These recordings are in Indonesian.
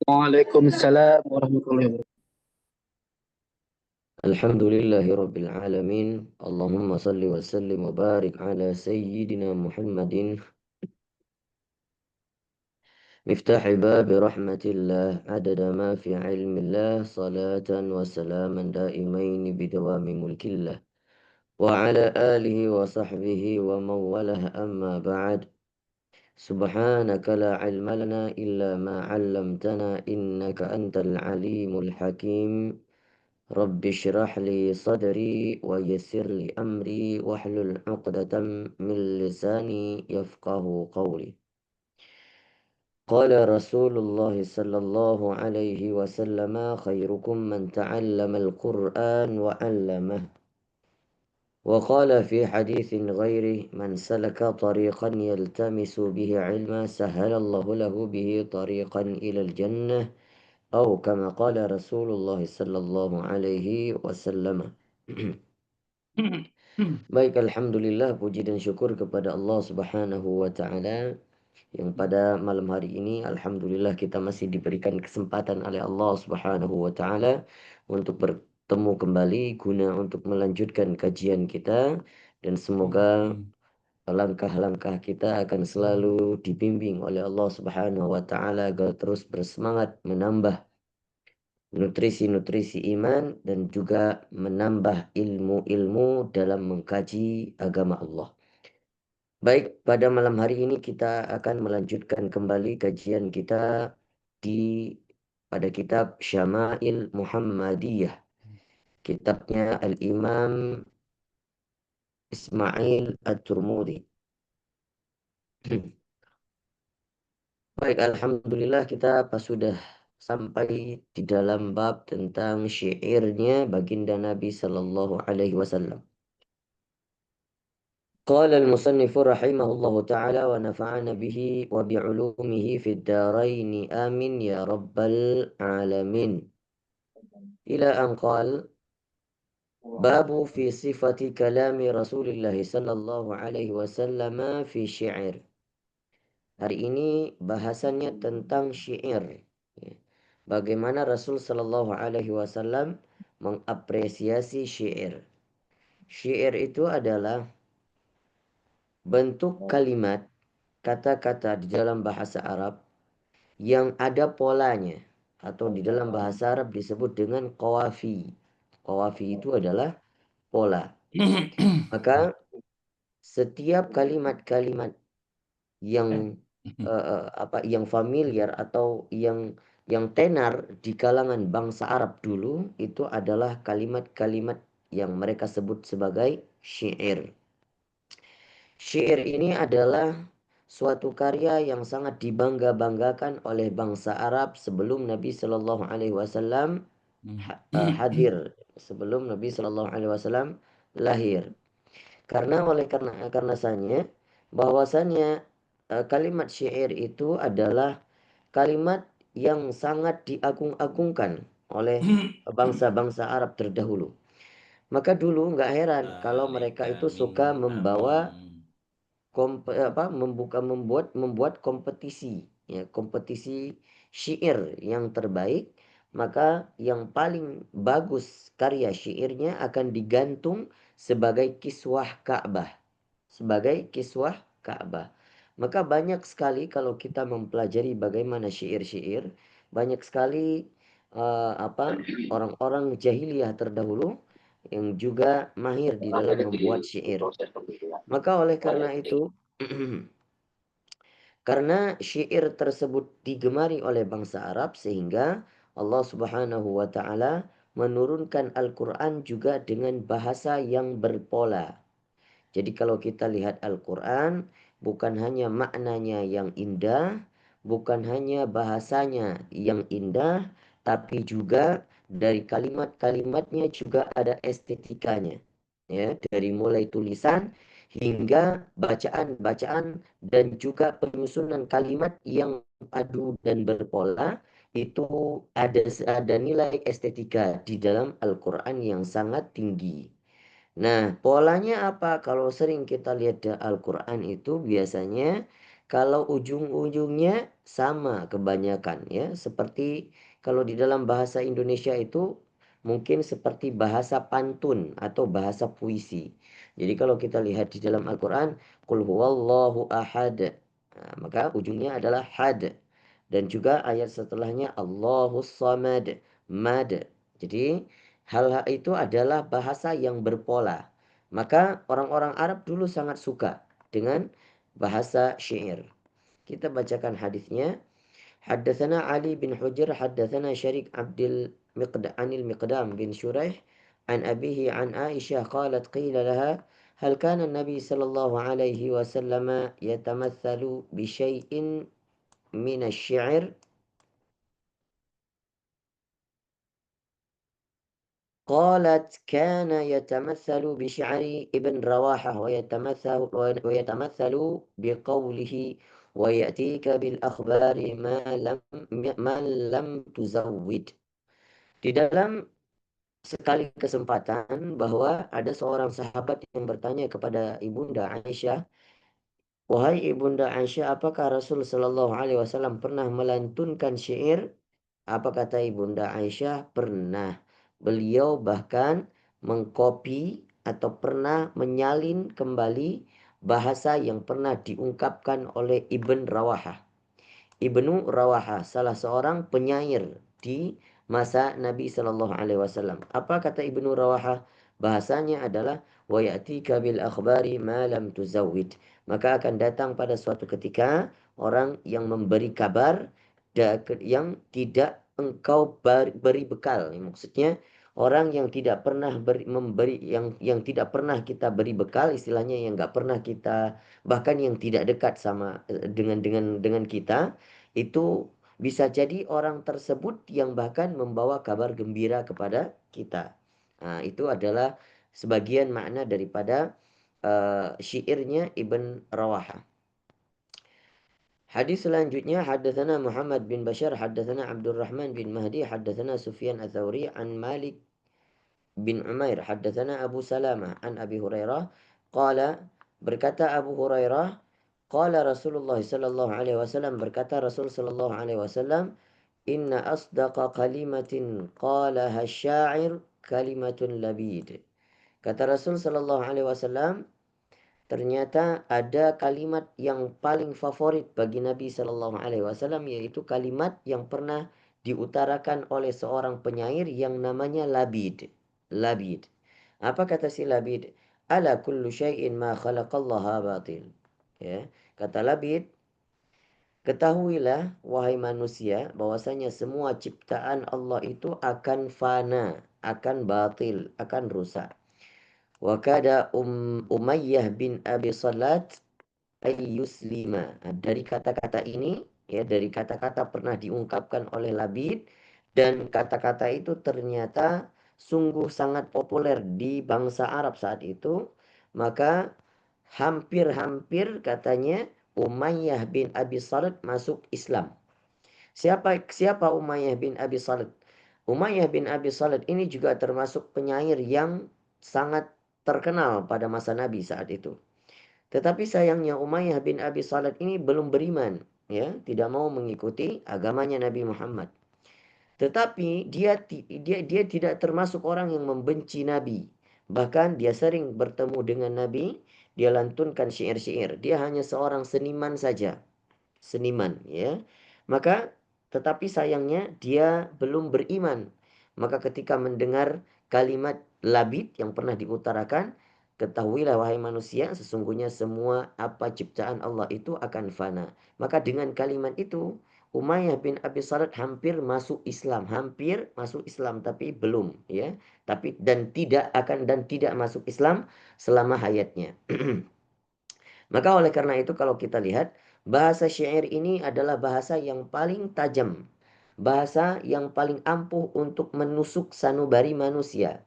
Waalaikumsalam warahmatullahi wabarakatuh. Alhamdulillahirrabbilalamin. Allahumma salli wa sallim wa barik ala sayyidina Muhammadin miftahi babi rahmatillah adada ma fi ilmillah salatan wa salaman daimaini bidawami mulkillah wa ala alihi wa sahbihi wa mawalah amma ba'd. Subhanaka la ilma lana illa ma 'allamtana innaka antal alimul hakim. Rabbi syrah li sadri wa yassir li amri wahlul 'uqdatam min lisani yafqahu qawli. Qala Rasulullah sallallahu alaihi wasallam khairukum man ta'allama al-Qur'an wa 'allamah. Wa qala fi haditsin ghairi man salaka tariqan yaltamisu bihi 'ilma sahalallahu lahu bihi tariqan ilal jannah. Atau kama qala Rasulullah sallallahu alaihi wasallam. Baik, alhamdulillah, puji dan syukur kepada Allah Subhanahu wa taala yang pada malam hari ini alhamdulillah kita masih diberikan kesempatan oleh Allah Subhanahu wa taala untuk bertemu kembali guna untuk melanjutkan kajian kita, dan semoga langkah-langkah kita akan selalu dibimbing oleh Allah Subhanahu wa taala agar terus bersemangat menambah nutrisi-nutrisi iman dan juga menambah ilmu-ilmu dalam mengkaji agama Allah. Baik, pada malam hari ini kita akan melanjutkan kembali kajian kita di pada kitab Syama'il Muhammadiyah. Kitabnya Al-Imam Ismail At-Turmudi. Baik, alhamdulillah kita sudah sampai di dalam bab tentang syairnya baginda Nabi sallallahu alaihi wasallam. قال المصنف رحمه الله تعالى ونفعنا به وبعلومه في الدارين آمين يا رب العالمين. إلى أن قال باب في صفة كلام رسول الله صلى الله عليه وسلم في شعر. Hari ini bahasannya tentang syair. Bagaimana Rasul sallallahu alaihi wasallam mengapresiasi syair. Syair itu adalah bentuk kalimat, kata-kata di dalam bahasa Arab yang ada polanya, atau di dalam bahasa Arab disebut dengan qawafi. Qawafi itu adalah pola. Maka setiap kalimat-kalimat yang yang familiar atau yang tenar di kalangan bangsa Arab dulu itu adalah kalimat-kalimat yang mereka sebut sebagai syair. Syair ini adalah suatu karya yang sangat dibangga-banggakan oleh bangsa Arab sebelum Nabi Shallallahu Alaihi Wasallam hadir, sebelum Nabi Shallallahu Alaihi Wasallam lahir. Karenanya bahwasannya kalimat syair itu adalah kalimat yang sangat diagung-agungkan oleh bangsa-bangsa Arab terdahulu. Maka dulu nggak heran kalau mereka itu suka membawa membuat kompetisi, ya, kompetisi syair yang terbaik. Maka yang paling bagus karya syairnya akan digantung sebagai kiswah Ka'bah, maka banyak sekali kalau kita mempelajari bagaimana syair-syair, banyak sekali orang-orang jahiliyah terdahulu yang juga mahir di dalam membuat syair. Maka oleh karena itu karena syair tersebut digemari oleh bangsa Arab, sehingga Allah Subhanahu wa taala menurunkan Al-Qur'an juga dengan bahasa yang berpola. Jadi kalau kita lihat Al-Quran, bukan hanya maknanya yang indah, bukan hanya bahasanya yang indah, tapi juga dari kalimat-kalimatnya juga ada estetikanya. Ya, dari mulai tulisan hingga bacaan-bacaan dan juga penyusunan kalimat yang padu dan berpola, itu ada nilai estetika di dalam Al-Quran yang sangat tinggi. Nah, polanya apa? Kalau sering kita lihat di Al-Quran itu biasanya Kalau ujung-ujungnya sama kebanyakan ya, seperti kalau di dalam bahasa Indonesia itu mungkin seperti bahasa pantun atau bahasa puisi. Jadi kalau kita lihat di dalam Al-Quran, Qul huwallahu ahad. Nah, maka ujungnya adalah had. Dan juga ayat setelahnya Allahus samad, mad. Jadi hal-hal itu adalah bahasa yang berpola. Maka orang-orang Arab dulu sangat suka dengan bahasa syair. Kita bacakan hadisnya. Haddatsana Ali bin Hujr, haddatsana Syarik Abdul Anil Miqdam bin Shuraih an abihi an Aisyah qalat qila laha hal kana an-nabi sallallahu alaihi wasallam yatamathalu bi syai'in min asy-syi'r. قالت كان يتمثل بشعر ابن رواحة ويتمثل بقوله ويأتيك بالأخبار ما لم تزود. Di dalam sekali kesempatan bahwa ada seorang sahabat yang bertanya kepada Ibunda Aisyah, wahai Ibunda Aisyah, apakah Rasul Shallallahu Alaihi Wasallam pernah melantunkan syair? Apa kata Ibunda Aisyah? Pernah. Beliau bahkan mengkopi atau pernah menyalin kembali bahasa yang pernah diungkapkan oleh Ibn Rawahah. Ibnu Rawaha, salah seorang penyair di masa Nabi Shallallahu Alaihi Wasallam. Apa kata Ibnu Rawaha? Bahasanya adalah wa ya'tika bil akhbari ma lam tuzawwid. Maka akan datang pada suatu ketika orang yang memberi kabar yang tidak engkau beri bekal. Maksudnya orang yang tidak pernah memberi yang tidak pernah kita beri bekal, istilahnya yang nggak pernah kita, bahkan yang tidak dekat sama dengan kita, itu bisa jadi orang tersebut yang bahkan membawa kabar gembira kepada kita. Nah, itu adalah sebagian makna daripada syairnya Ibn Rawaha. Hadis selanjutnya, haddatsana Muhammad bin Bashar, haddatsana Abdurrahman bin Mahdi, haddatsana Sufyan Ats-Tsauri an Malik bin Umair, haddatsana Abu Salamah an Abi Hurairah qala, berkata Abu Hurairah, qala Rasulullah sallallahu alaihi wasallam, berkata Rasul sallallahu alaihi wasallam, inna asdaqa kalimatin qalaha syair kalimatun labid. Kata Rasul sallallahu alaihi wasallam, ternyata ada kalimat yang paling favorit bagi Nabi Shallallahu Alaihi Wasallam, yaitu kalimat yang pernah diutarakan oleh seorang penyair yang namanya Labid. Labid. Apa kata si Labid? Ala kullu syai'in ma khalaqallaha batil. Ya, kata Labid, ketahuilah wahai manusia bahwasanya semua ciptaan Allah itu akan fana, akan batil, akan rusak. Wa kada Umayyah bin Abi Salat ayyuslima. Dari kata-kata ini, ya, dari kata-kata pernah diungkapkan oleh Labid, dan kata-kata itu ternyata sungguh sangat populer di bangsa Arab saat itu, maka hampir-hampir katanya Umayyah bin Abi Salat masuk Islam. Siapa Umayyah bin Abi Salat? Umayyah bin Abi Salat ini juga termasuk penyair yang sangat terkenal pada masa Nabi saat itu. Tetapi sayangnya Umayyah bin Abi Salat ini belum beriman, ya, tidak mau mengikuti agamanya Nabi Muhammad. Tetapi dia tidak termasuk orang yang membenci Nabi. Bahkan dia sering bertemu dengan Nabi, dia lantunkan syair-syair. Dia hanya seorang seniman saja, seniman, ya. Maka tetapi sayangnya dia belum beriman. Maka ketika mendengar kalimat labid yang pernah diutarakan, ketahuilah wahai manusia, sesungguhnya semua apa ciptaan Allah itu akan fana. Maka dengan kalimat itu Umayyah bin Abi Salat hampir masuk Islam, hampir masuk Islam, tapi belum, ya. Tapi tidak masuk Islam selama hayatnya. Maka oleh karena itu kalau kita lihat, bahasa syair ini adalah bahasa yang paling tajam. Bahasa yang paling ampuh untuk menusuk sanubari manusia.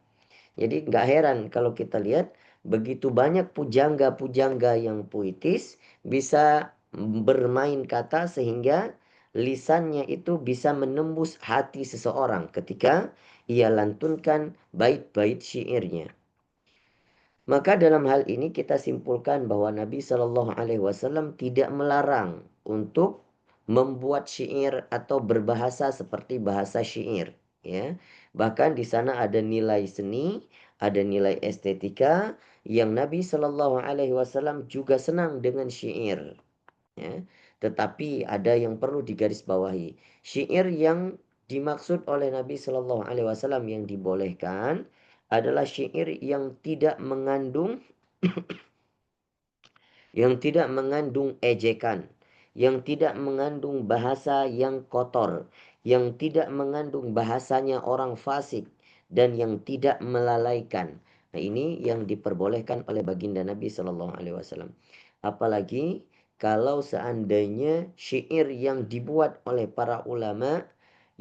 Jadi nggak heran kalau kita lihat begitu banyak pujangga-pujangga yang puitis bisa bermain kata sehingga lisannya itu bisa menembus hati seseorang ketika ia lantunkan bait-bait syairnya. Maka dalam hal ini kita simpulkan bahwa Nabi Shallallahu Alaihi Wasallam tidak melarang untuk membuat syair atau berbahasa seperti bahasa syair. Ya, bahkan di sana ada nilai seni, ada nilai estetika yang Nabi Shallallahu Alaihi Wasallam juga senang dengan syair. Ya, tetapi ada yang perlu digarisbawahi. Syair yang dimaksud oleh Nabi Shallallahu Alaihi Wasallam yang dibolehkan adalah syair yang tidak mengandung ejekan, yang tidak mengandung bahasa yang kotor, yang tidak mengandung bahasanya orang fasik, dan yang tidak melalaikan. Nah, ini yang diperbolehkan oleh baginda Nabi Shallallahu Alaihi Wasallam. Apalagi kalau seandainya syair yang dibuat oleh para ulama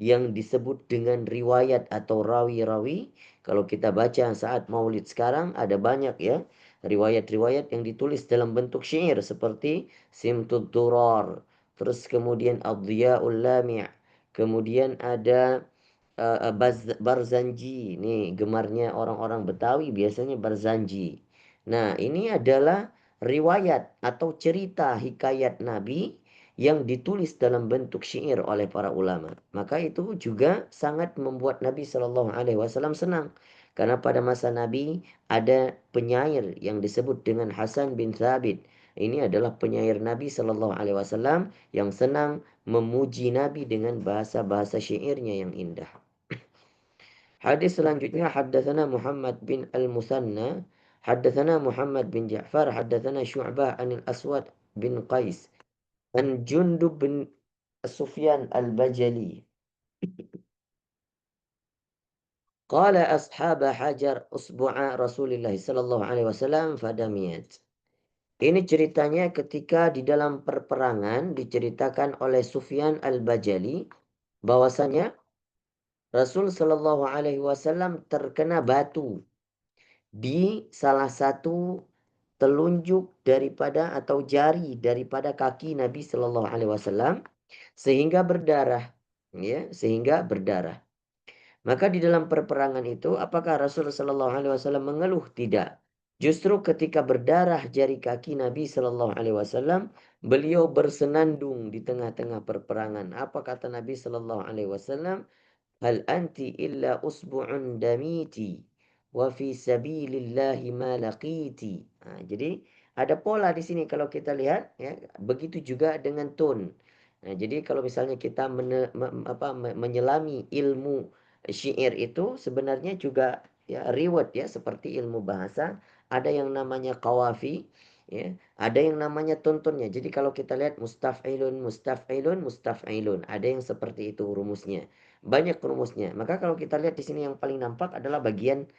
yang disebut dengan riwayat atau rawi-rawi. Kalau kita baca saat Maulid sekarang ada banyak ya riwayat-riwayat yang ditulis dalam bentuk syair seperti Simtud Durar, terus kemudian Ad-Dhiya'ul Lami', kemudian ada Barzanji. Nih gemarnya orang-orang Betawi biasanya Barzanji. Nah, ini adalah riwayat atau cerita hikayat Nabi yang ditulis dalam bentuk syair oleh para ulama. Maka itu juga sangat membuat Nabi Shallallahu Alaihi Wasallam senang. Karena pada masa Nabi ada penyair yang disebut dengan Hasan bin Thabit. Ini adalah penyair Nabi Shallallahu Alaihi Wasallam yang senang memuji Nabi dengan bahasa-bahasa syairnya yang indah. Hadis selanjutnya haddatsana Muhammad bin Al-Musanna, haddatsana Muhammad bin Ja'far, haddatsana Syu'bah anil Aswad bin Qais, an Jundub bin Sufyan Al-Bajali. Qala ashab hajar usbu'a Rasulullah sallallahu alaihi wasallam fadamiyat. Ini ceritanya ketika di dalam perperangan diceritakan oleh Sufyan Al-Bajali bahwasanya Rasul sallallahu alaihi wasallam terkena batu di salah satu telunjuk daripada atau jari daripada kaki Nabi Shallallahu Alaihi Wasallam sehingga berdarah, ya, sehingga berdarah. Maka di dalam perperangan itu, apakah Rasul Shallallahu Alaihi Wasallam mengeluh? Tidak. Justru ketika berdarah jari kaki Nabi Shallallahu Alaihi Wasallam, beliau bersenandung di tengah-tengah perperangan. Apa kata Nabi Shallallahu Alaihi Wasallam? Hal anti illa usbu'un damiti wa fi sabilillahi ma laqiti. Jadi ada pola di sini kalau kita lihat ya, begitu juga dengan tone. Nah, jadi kalau misalnya kita menyelami ilmu syair itu sebenarnya juga ya reward ya seperti ilmu bahasa, ada yang namanya qawafi ya, ada yang namanya tuntunnya. Jadi kalau kita lihat mustaf'ilun mustaf'ilun mustaf'ilun, ada yang seperti itu rumusnya. Banyak rumusnya. Maka kalau kita lihat di sini yang paling nampak adalah bagian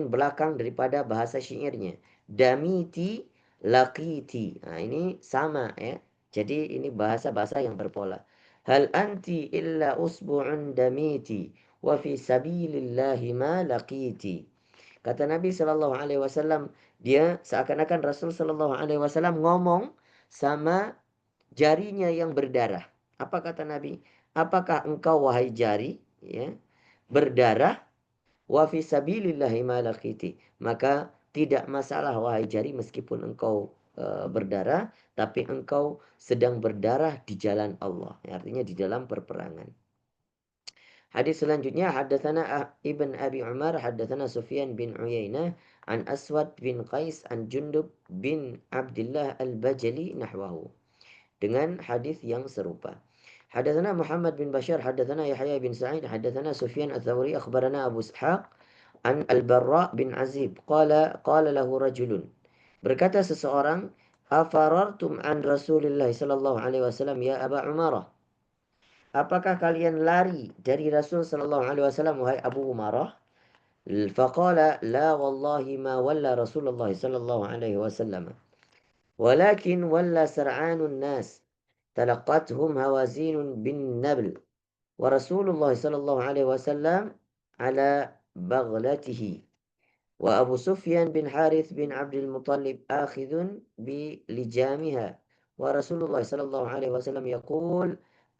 belakang daripada bahasa syairnya. Damiti laqiti. Nah, ini sama ya. Jadi ini bahasa-bahasa yang berpola. Hal anti illa usbu'un damiti wa fi sabilillahi ma laqiti. Kata Nabi Shallallahu Alaihi Wasallam, dia seakan-akan Rasul Shallallahu Alaihi Wasallam ngomong sama jarinya yang berdarah. Apa kata Nabi? Apakah engkau wahai jari ya, berdarah wa fi sabilillahi ma laqiti? Maka tidak masalah wahai jari meskipun engkau berdarah, tapi engkau sedang berdarah di jalan Allah. Artinya di dalam perperangan. Hadis selanjutnya haddatsana Ibn Abi Umar haddatsana Sufyan bin Uyainah an Aswad bin Qais an Jundub bin Abdullah Al-Bajali nahwahu. Dengan hadis yang serupa. Hadatsana Muhammad bin Bashar hadatsana Yahya bin Sa'id hadatsana Sufyan Ats-Tsauri akhbarana Abu Ishaq an Al-Barra bin Azib qala lahu rajulun. Berkata seseorang, afarartum an Rasulillah sallallahu alaihi wasallam ya Aba Umarah? Apakah kalian lari dari Rasul sallallahu alaihi wasallam wahai Abu Umarah? Faqala la wallahi ma walla Rasulullah sallallahu alaihi wasallam. ولكن ولى سرعان الناس تلقتهم هوازين بالنبل ورسول الله صلى الله عليه وسلم على بغلته وأبو سفيان بن حارث بن عبد المطلب آخذ بلجامها ورسول الله صلى الله عليه وسلم يقول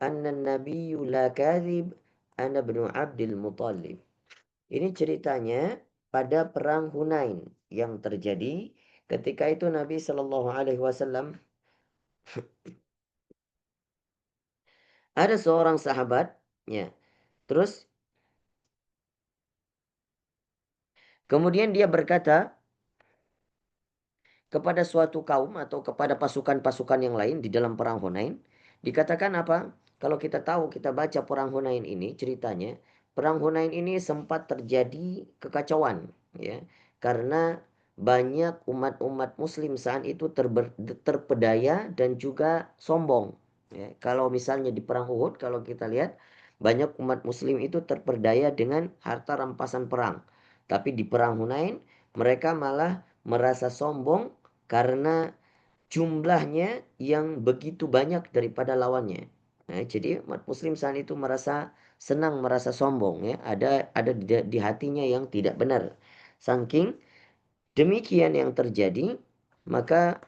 أن النبي لا كاذب أنا ابن عبد المطلب. Ini ceritanya pada perang Hunain yang terjadi ketika itu Nabi Shallallahu Alaihi Wasallam ada seorang sahabat, ya, terus kemudian dia berkata kepada suatu kaum atau kepada pasukan-pasukan yang lain di dalam perang Hunain. Dikatakan apa? Kalau kita tahu, kita baca perang Hunain ini ceritanya, perang Hunain ini sempat terjadi kekacauan, ya. Karena banyak umat-umat muslim saat itu terpedaya dan juga sombong. Ya. Kalau misalnya di perang Uhud, kalau kita lihat banyak umat muslim itu terpedaya dengan harta rampasan perang. Tapi di perang Hunain mereka malah merasa sombong karena jumlahnya yang begitu banyak daripada lawannya. Nah, jadi umat muslim saat itu merasa senang, merasa sombong, ya. Ada di hatinya yang tidak benar. Saking demikian yang terjadi, maka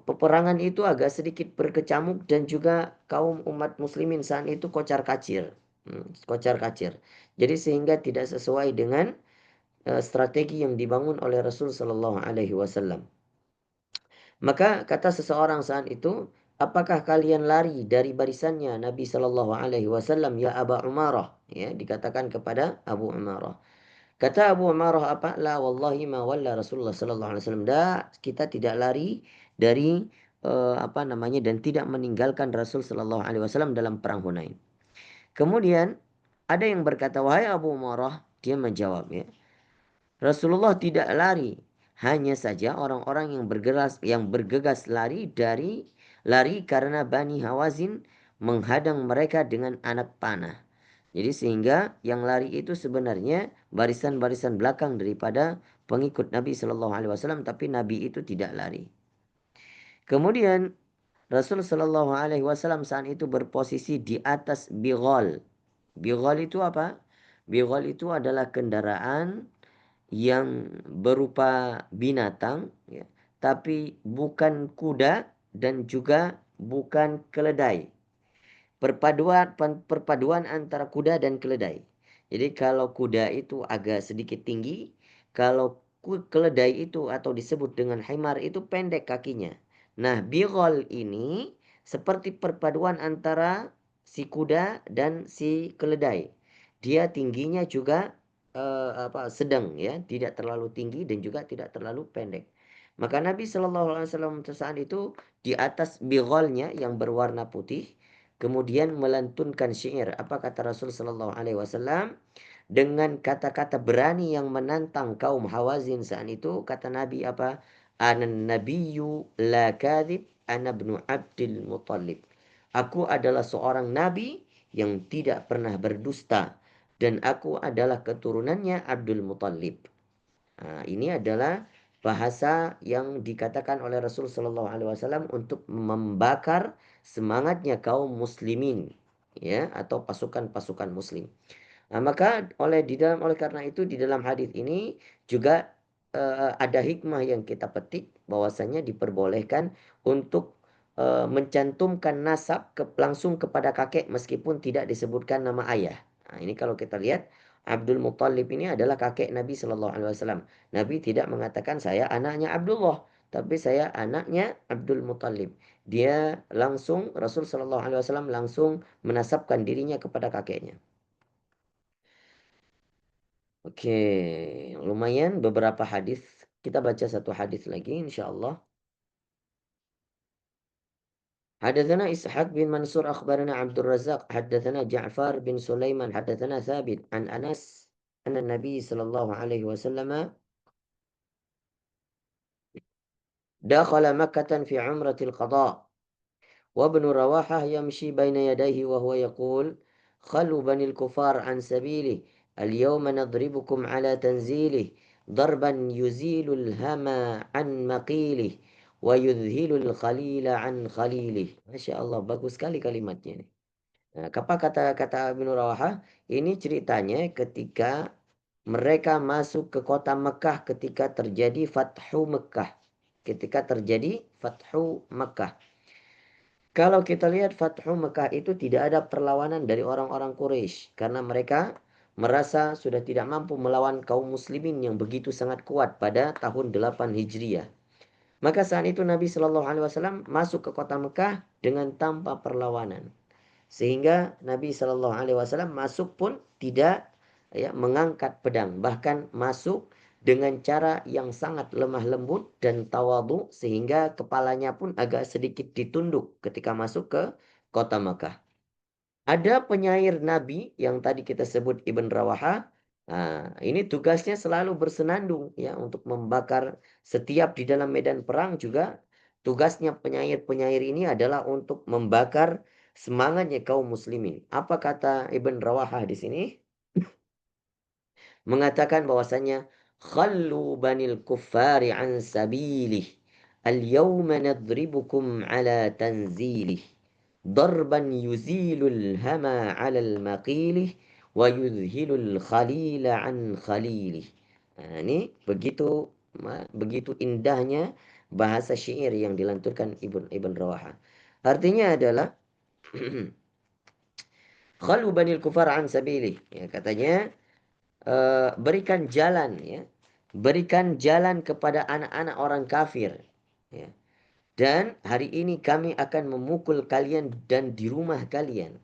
peperangan itu agak sedikit berkecamuk dan juga kaum umat muslimin saat itu kocar kacir. Kocar kacir. Jadi sehingga tidak sesuai dengan strategi yang dibangun oleh Rasul Sallallahu Alaihi Wasallam. Maka kata seseorang saat itu, apakah kalian lari dari barisannya Nabi Sallallahu Alaihi Wasallam ya Aba Umarah? Ya, dikatakan kepada Abu Umarah. Kata Abu Umarah apa? La wallahi ma walla Rasulullah Sallallahu Alaihi Wasallam. Kita tidak lari dari dan tidak meninggalkan Rasul Sallallahu Alaihi Wasallam dalam perang Hunain. Kemudian ada yang berkata, wahai Abu Umarah, dia menjawab, ya, Rasulullah tidak lari, hanya saja orang-orang yang bergegas lari karena Bani Hawazin menghadang mereka dengan anak panah. Jadi sehingga yang lari itu sebenarnya barisan-barisan belakang daripada pengikut Nabi Shallallahu Alaihi Wasallam, tapi Nabi itu tidak lari. Kemudian Rasul Shallallahu Alaihi Wasallam saat itu berposisi di atas bighal. Bighal itu apa? Bighal itu adalah kendaraan yang berupa binatang, ya, tapi bukan kuda dan juga bukan keledai. Perpaduan antara kuda dan keledai. Jadi kalau kuda itu agak sedikit tinggi, kalau keledai itu atau disebut dengan himar itu pendek kakinya. Nah, bighal ini seperti perpaduan antara si kuda dan si keledai. Dia tingginya juga sedang, ya, tidak terlalu tinggi dan juga tidak terlalu pendek. Maka Nabi Shallallahu Alaihi Wasallam saat itu di atas bighalnya yang berwarna putih, kemudian melantunkan syair. Apa kata Rasul Sallallahu Alaihi Wasallam? Dengan kata-kata berani yang menantang kaum Hawazin saat itu, kata Nabi apa? Anan nabiyyu la kadhib, ana ibnu Abdul Muttalib. Aku adalah seorang nabi yang tidak pernah berdusta dan aku adalah keturunannya Abdul Muttalib. Nah, ini adalah bahasa yang dikatakan oleh Rasul Shallallahu Alaihi Wasallam untuk membakar semangatnya kaum muslimin, ya, atau pasukan-pasukan muslim. Nah, maka oleh karena itu di dalam hadis ini juga ada hikmah yang kita petik bahwasanya diperbolehkan untuk mencantumkan nasab langsung kepada kakek meskipun tidak disebutkan nama ayah. Nah, ini kalau kita lihat Abdul Muttalib ini adalah kakek Nabi Shallallahu Alaihi Wasallam. Nabi tidak mengatakan saya anaknya Abdullah, tapi saya anaknya Abdul Muttalib. Dia langsung Rasul Shallallahu Alaihi Wasallam langsung menasabkan dirinya kepada kakeknya. Oke, lumayan beberapa hadis. Kita baca satu hadis lagi insyaallah. Hadatsana Ishaq bin Mansur akhbarana Abdul Razzaq hadatsana Ja'far bin Sulaiman hadatsana Thabit an Anas anna Nabi sallallahu alaihi wasallam dakhala Makkah fi umratil qada. وابن رواحة يمشي بين يديه وهو يقول خلوا بني الكفار عن سبيله اليوم نضربكم على تنزيله ضربا يزيل الهمى عن مقيله ويذهل الخليل عن خليله. Masya Allah, bagus sekali kalimatnya. Nah, apa kata Ibnu Rawahah? Ini ceritanya ketika mereka masuk ke kota Mekah ketika terjadi Fathu Mekah. Ketika terjadi Fathu Mekah. Kalau kita lihat Fathu Mekah itu tidak ada perlawanan dari orang-orang Quraisy karena mereka merasa sudah tidak mampu melawan kaum muslimin yang begitu sangat kuat pada tahun 8 Hijriah. Maka saat itu Nabi Shallallahu Alaihi Wasallam masuk ke kota Mekah dengan tanpa perlawanan. Sehingga Nabi Shallallahu Alaihi Wasallam masuk pun tidak ya, mengangkat pedang, bahkan masuk dengan cara yang sangat lemah lembut dan tawadu, sehingga kepalanya pun agak sedikit ditunduk ketika masuk ke kota Makkah. Ada penyair Nabi yang tadi kita sebut Ibn Rawaha. Nah, ini tugasnya selalu bersenandung ya untuk membakar setiap di dalam medan perang juga. Tugasnya penyair-penyair ini adalah untuk membakar semangatnya kaum muslimin. Apa kata Ibn Rawaha di sini? Mengatakan bahwasanya khallu banil kuffari an sabilih al-yawma nadribukum ala tanzilih darban yuzilul hama ala al-maqilih wa yudhilul khalila an khalilih. Nah, ini begitu indahnya bahasa syair yang dilanturkan Ibn Rawaha. Artinya adalah khalu banil kufar an sabilih. Ya, katanya berikan jalan ya. Berikan jalan kepada anak-anak orang kafir. Ya. Dan hari ini kami akan memukul kalian dan di rumah kalian.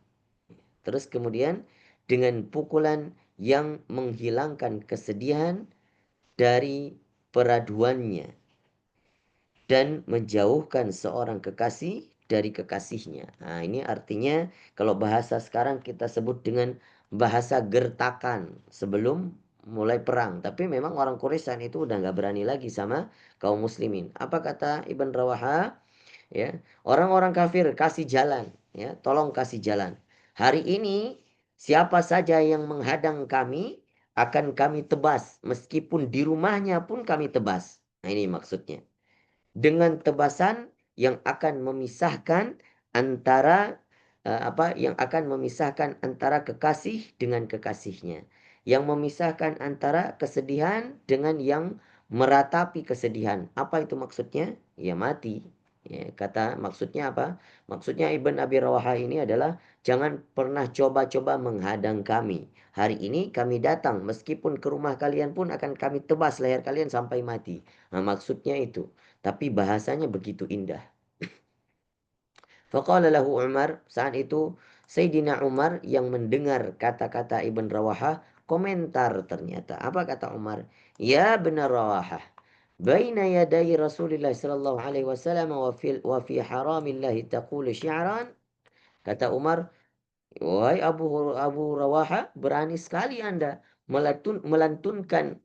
Terus kemudian dengan pukulan yang menghilangkan kesedihan dari peraduannya dan menjauhkan seorang kekasih dari kekasihnya. Nah, ini artinya kalau bahasa sekarang kita sebut dengan bahasa gertakan sebelum mulai perang. Tapi memang orang Quraisy saat itu udah nggak berani lagi sama kaum muslimin. Apa kata Ibn Rawaha? Ya, orang-orang kafir kasih jalan, ya, tolong kasih jalan. Hari ini siapa saja yang menghadang kami akan kami tebas, meskipun di rumahnya pun kami tebas. Nah, ini maksudnya dengan tebasan yang akan memisahkan antara yang akan memisahkan antara kekasih dengan kekasihnya, yang memisahkan antara kesedihan dengan yang meratapi kesedihan. Apa itu maksudnya? Ya mati. Ya, kata maksudnya apa? Maksudnya Ibn Abi Rawaha ini adalah jangan pernah coba-coba menghadang kami. Hari ini kami datang, meskipun ke rumah kalian pun akan kami tebas leher kalian sampai mati. Nah, maksudnya itu. Tapi bahasanya begitu indah. Faqala lahu Umar, saat itu Sayyidina Umar yang mendengar kata-kata Ibn Rawaha, komentar ternyata. Apa kata Umar? Ya benar Rawaha, baina yaday Rasulullah sallallahu alaihi wasallam wa fi haramillahi taqulu syi'ran. Kata Umar, wahai Abu Rawaha, berani sekali Anda melantunkan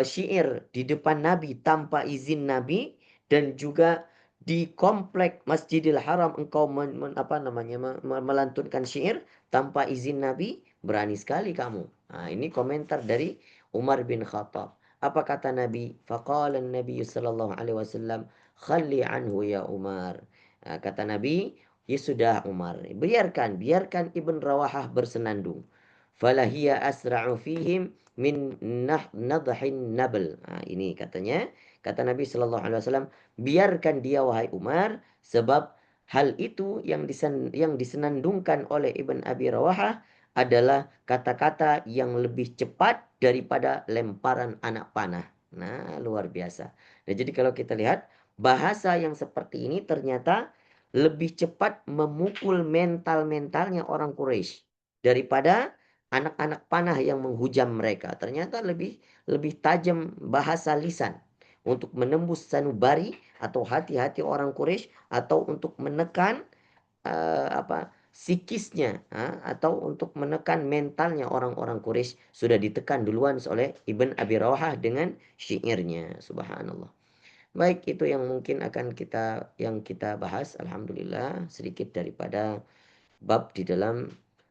syair di depan Nabi tanpa izin Nabi, dan juga di komplek Masjidil Haram engkau melantunkan syair tanpa izin Nabi. Berani sekali kamu. Nah, ini komentar dari Umar bin Khattab. Apa kata Nabi? Faqala Nabi sallallahu alaihi wasallam, khalli anhu ya Umar. Nah, kata Nabi, ya sudah Umar, biarkan Ibn Rawahah bersenandung. Falahiyya asra'u fihim min nadhin nabl. Nah, ini katanya, kata Nabi Shallallahu Alaihi Wasallam, biarkan dia wahai Umar, sebab hal itu yang disenandungkan oleh Ibn Abi Rawahah adalah kata-kata yang lebih cepat daripada lemparan anak panah. Nah, luar biasa. Nah, jadi kalau kita lihat bahasa yang seperti ini ternyata lebih cepat memukul mentalnya orang Quraisy daripada anak-anak panah yang menghujam mereka. Ternyata lebih tajam bahasa lisan untuk menembus sanubari atau hati-hati orang Quraisy, atau untuk menekan psikisnya, atau untuk menekan mentalnya orang-orang Quraisy sudah ditekan duluan oleh Ibn Abi Rawahah dengan syairnya. Subhanallah. Baik, itu yang mungkin akan kita bahas. Alhamdulillah sedikit daripada bab di dalam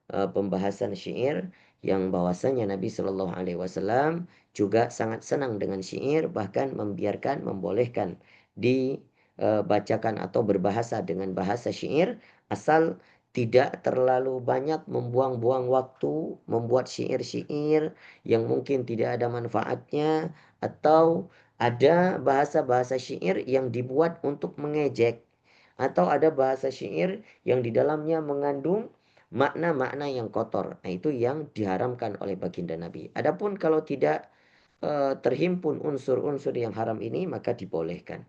pembahasan syair, yang bahwasanya Nabi Shallallahu Alaihi Wasallam juga sangat senang dengan syair, bahkan membolehkan dibacakan atau berbahasa dengan bahasa syair, asal tidak terlalu banyak membuang-buang waktu membuat syair-syair yang mungkin tidak ada manfaatnya, atau ada bahasa-bahasa syair yang dibuat untuk mengejek, atau ada bahasa syair yang di dalamnya mengandung makna-makna yang kotor. Nah, itu yang diharamkan oleh baginda Nabi. Adapun kalau tidak terhimpun unsur-unsur yang haram ini, maka dibolehkan.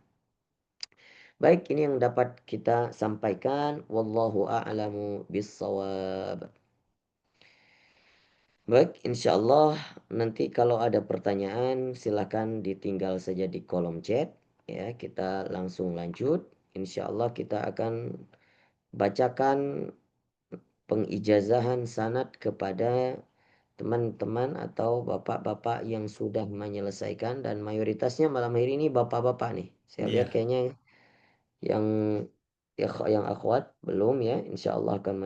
Baik, ini yang dapat kita sampaikan. Wallahu a'lamu bissawab. Baik, insya Allah nanti kalau ada pertanyaan silahkan ditinggal saja di kolom chat. Ya, kita langsung lanjut. Insya Allah kita akan bacakan pengijazahan sanad kepada teman-teman atau bapak-bapak yang sudah menyelesaikan, dan mayoritasnya malam hari ini bapak-bapak nih. Saya lihat Iya. kayaknya yang yang akhwat belum ya. Insya Allah akan